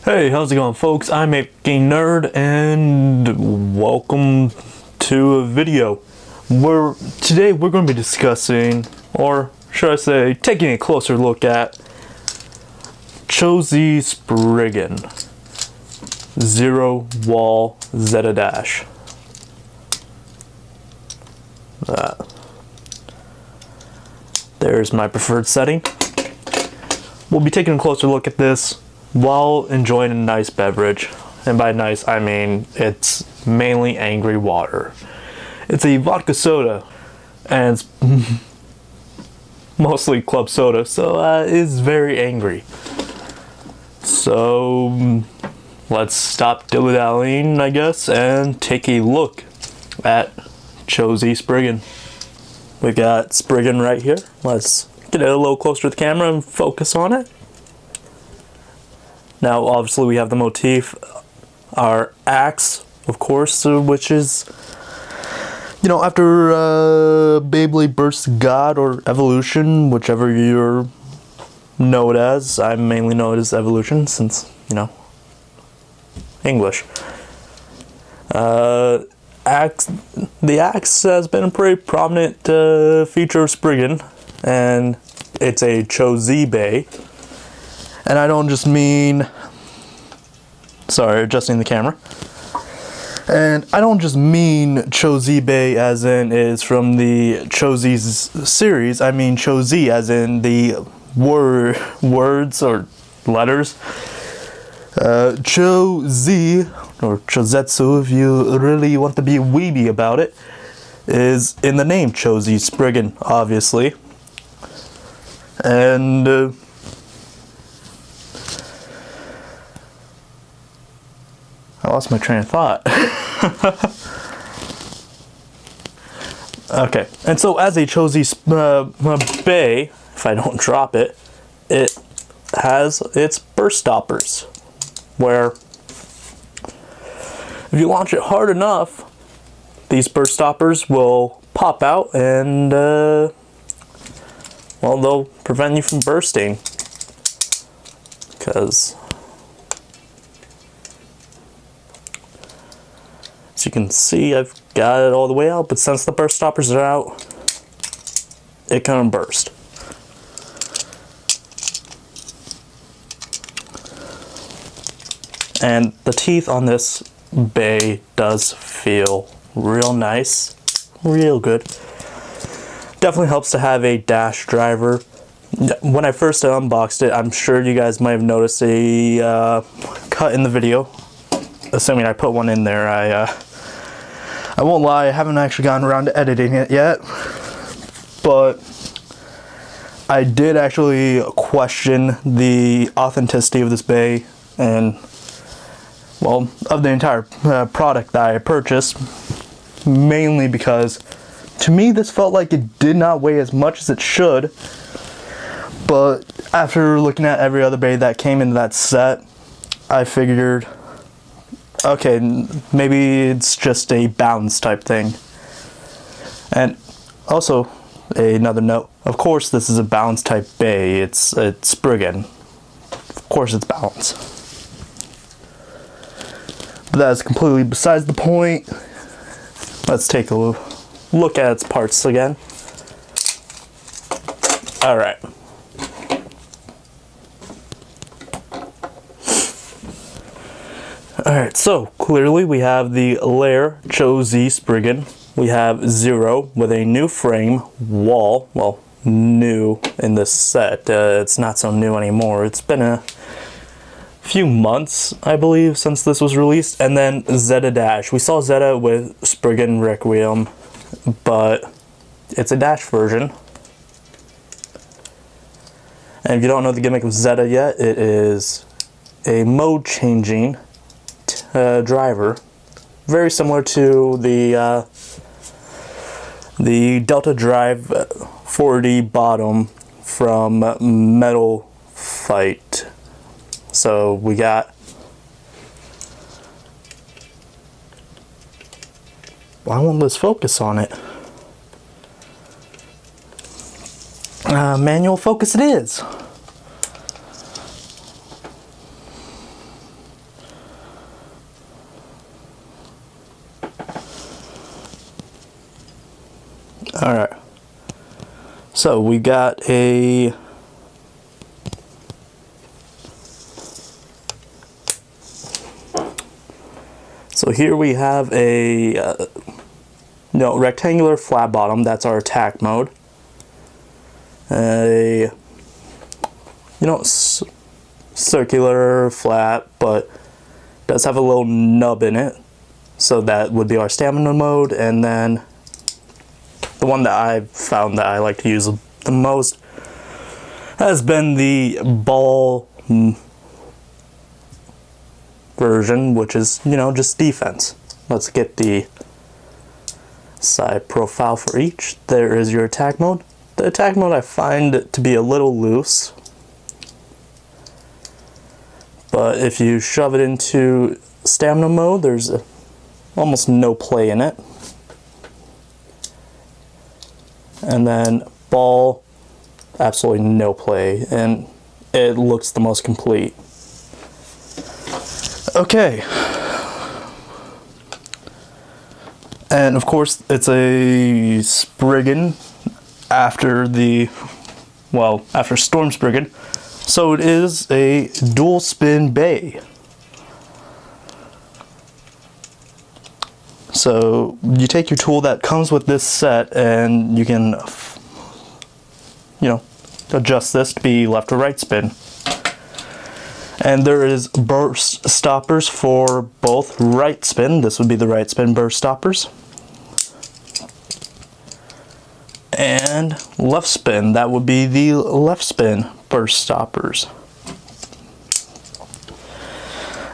Hey, how's it going, folks? I'm fkin Nerd, and welcome to a video. Today we're going to be discussing, or should I say, taking a closer look at Cho-Z Spriggan Zero Wall Zeta Dash. There's my preferred setting. We'll be taking a closer look at this while enjoying a nice beverage. And by nice, I mean it's mainly angry water. It's a vodka soda, and it's mostly club soda, so it's very angry. So let's stop dilly-dallying, I guess, and take a look at Cho-Z Spriggan. We got Spriggan right here. Let's get it a little closer to the camera and focus on it. Now, obviously, we have the motif, our axe, of course, which is, you know, after Beyblade Burst God or Evolution, whichever you know it as. I mainly know it as Evolution since, you know, English. The axe has been a pretty prominent feature of Spriggan, and it's a Cho-Z bay. And I don't just mean, sorry, adjusting the camera. And I don't just mean Cho-Z bay as in is from the Cho-Z's series. I mean Cho-Z as in the words or letters. Cho-Z, or Chozetsu if you really want to be weeby about it, is in the name Cho-Z Spriggan, obviously. And I lost my train of thought. Okay, and so as a Cho-Z bay, if I don't drop it, it has its burst stoppers, where if you launch it hard enough, these burst stoppers will pop out and, well, they'll prevent you from bursting. Because, as you can see, I've got it all the way out, but since the burst stoppers are out, it can't burst. And the teeth on this bay does feel real nice, real good. Definitely helps to have a dash driver. When I first unboxed it, I'm sure you guys might have noticed a cut in the video. Assuming I put one in there, I won't lie, I haven't actually gotten around to editing it yet. But I did actually question the authenticity of this bay and, well, of the entire product that I purchased, mainly because to me this felt like it did not weigh as much as it should. But after looking at every other bay that came in that set, I figured, okay, maybe it's just a balance type thing. And also, another note, of course this is a balance type bay, it's Spriggan. Of course it's balanced. But that's completely besides the point. Let's take a look at its parts again. Alright. Alright, so clearly we have the layer Cho-Z Spriggan. We have Zero with a new frame, wall, well, new in this set. It's not so new anymore. It's been a few months, I believe, since this was released. And then Zeta Dash. We saw Zeta with Spriggan Requiem, but it's a Dash version. And if you don't know the gimmick of Zeta yet, it is a mode changing driver, very similar to the Delta Drive 4D bottom from Metal Fight. So we got, why won't this focus on it? Manual focus it is. Alright. So we got a so here we have a rectangular flat bottom. That's our attack mode. A circular flat, but does have a little nub in it. So that would be our stamina mode, and then the one that I've found that I like to use the most has been the ball version, which is, just defense. Let's get the side profile for each. There is your attack mode. The attack mode I find to be a little loose, but if you shove it into stamina mode, there's almost no play in it. And then ball, absolutely no play, and it looks the most complete. Okay. And of course, it's a Spriggan after Storm Spriggan. So it is a dual spin bay. So you take your tool that comes with this set and you can, adjust this to be left or right spin. And there is burst stoppers for both right spin. This would be the right spin burst stoppers. And left spin, that would be the left spin burst stoppers.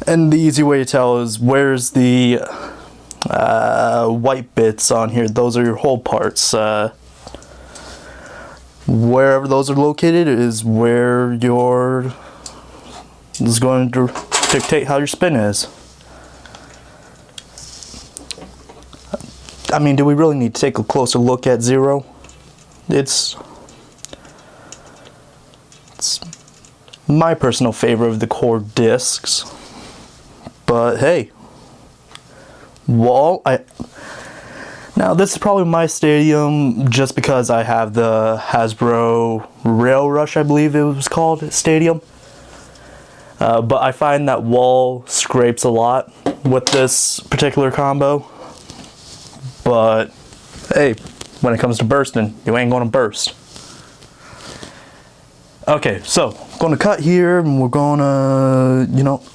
And the easy way to tell is where's the white bits on here. Those are your hole parts. Wherever those are located is where is going to dictate how your spin is. I mean, do we really need to take a closer look at zero? It's my personal favorite of the core discs, but hey, now this is probably my stadium just because I have the Hasbro Rail Rush, I believe it was called, stadium. But I find that wall scrapes a lot with this particular combo. But hey, when it comes to bursting, you ain't gonna burst. Okay, so I'm gonna cut here and we're gonna,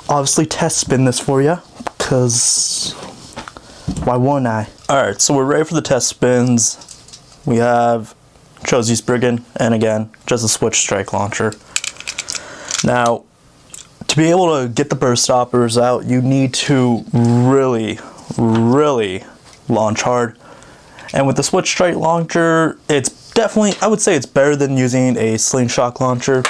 obviously test spin this for you, because why wouldn't I? Alright, so we're ready for the test spins. We have Cho-Z Spriggan, and again, just a switch strike launcher. Now, to be able to get the burst stoppers out, you need to really, really launch hard. And with the switch strike launcher, it's definitely, I would say it's better than using a slingshot launcher,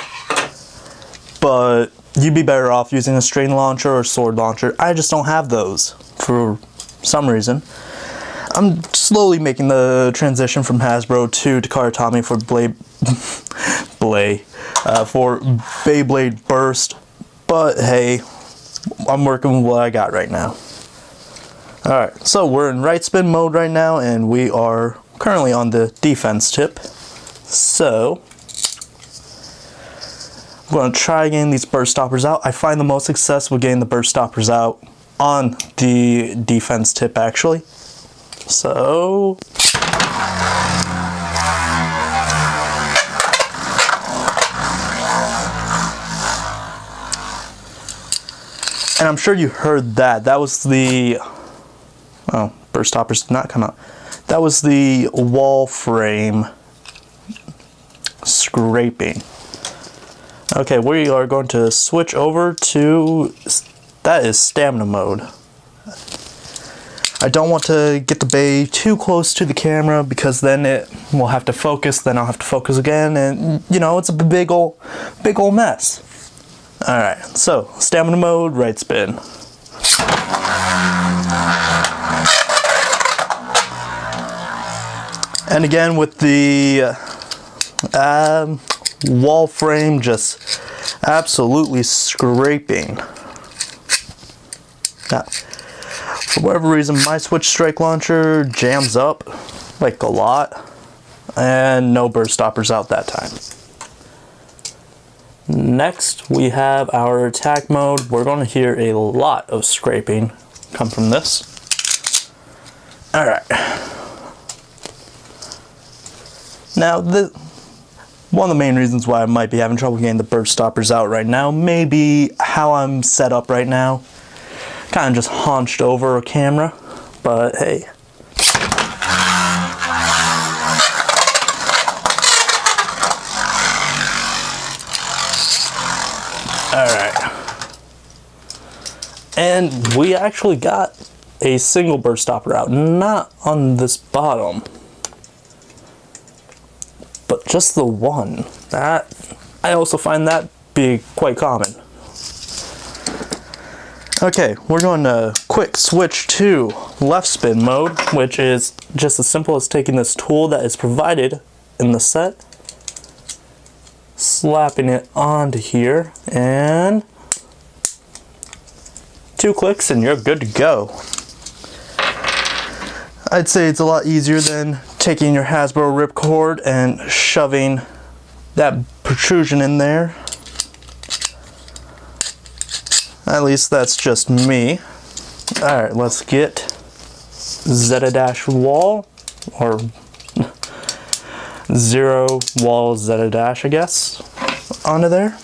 but you'd be better off using a string launcher or sword launcher. I just don't have those for some reason. I'm slowly making the transition from Hasbro to Takara Tomy for for Beyblade Burst, but hey, I'm working with what I got right now. Alright, so we're in right spin mode right now, and we are currently on the defense tip. So, I'm going to try getting these burst stoppers out. I find the most success with getting the burst stoppers out on the defense tip, actually. So, and I'm sure you heard that. That was the, oh, burst stoppers did not come out. That was the wall frame scraping. Okay, we are going to switch over to, that is stamina mode. I don't want to get the bay too close to the camera because then it will have to focus, then I'll have to focus again, and it's a big ol' mess. Alright, so stamina mode, right spin. And again with the wall frame just absolutely scraping. Now, for whatever reason, my switch strike launcher jams up like a lot. and no burst stoppers out that time. Next, we have our attack mode. We're going to hear a lot of scraping come from this. Alright. Now, one of the main reasons why I might be having trouble getting the burst stoppers out right now may be how I'm set up right now. Kind of just hunched over a camera, but hey. Alright. And we actually got a single burst stopper out, not on this bottom, but just the one. That I also find that be quite common. Okay, we're going to quick switch to left spin mode, which is just as simple as taking this tool that is provided in the set, slapping it onto here, and 2 clicks and you're good to go. I'd say it's a lot easier than taking your Hasbro ripcord and shoving that protrusion in there. At least that's just me. Alright, let's get Zeta-dash wall, or zero wall Zeta-dash, I guess, onto there.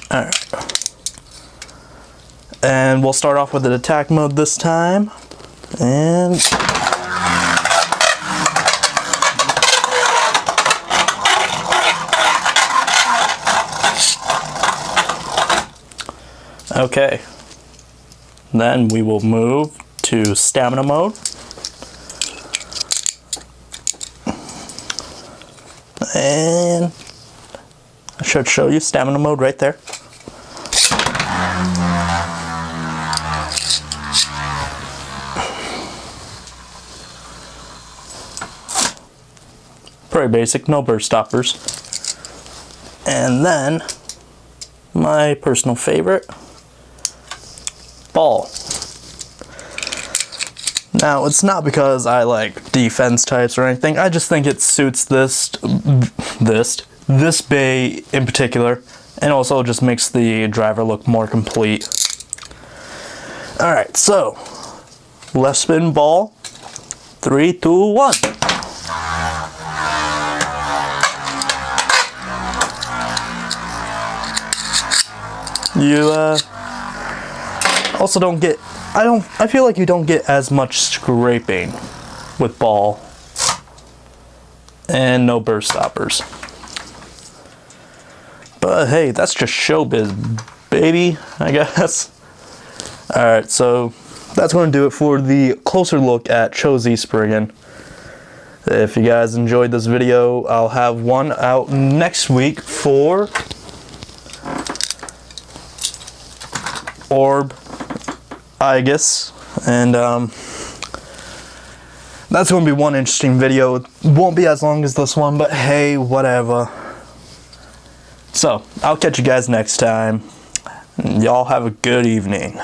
Alright. And we'll start off with an attack mode this time. And okay, then we will move to stamina mode. And I should show you stamina mode right there. Pretty basic, no burst stoppers. And then my personal favorite, ball. Now, it's not because I like defense types or anything. I just think it suits this bay in particular, and also just makes the driver look more complete. Alright, so left spin ball, 3, 2, 1. You also don't get, I feel like you don't get as much scraping with ball, and no burst stoppers. But hey, that's just showbiz, baby, I guess. Alright, so that's going to do it for the closer look at Cho-Z Spriggan. If you guys enjoyed this video, I'll have one out next week for Orb, I guess, and that's going to be one interesting video. It won't be as long as this one, but hey, whatever. So, I'll catch you guys next time. Y'all have a good evening.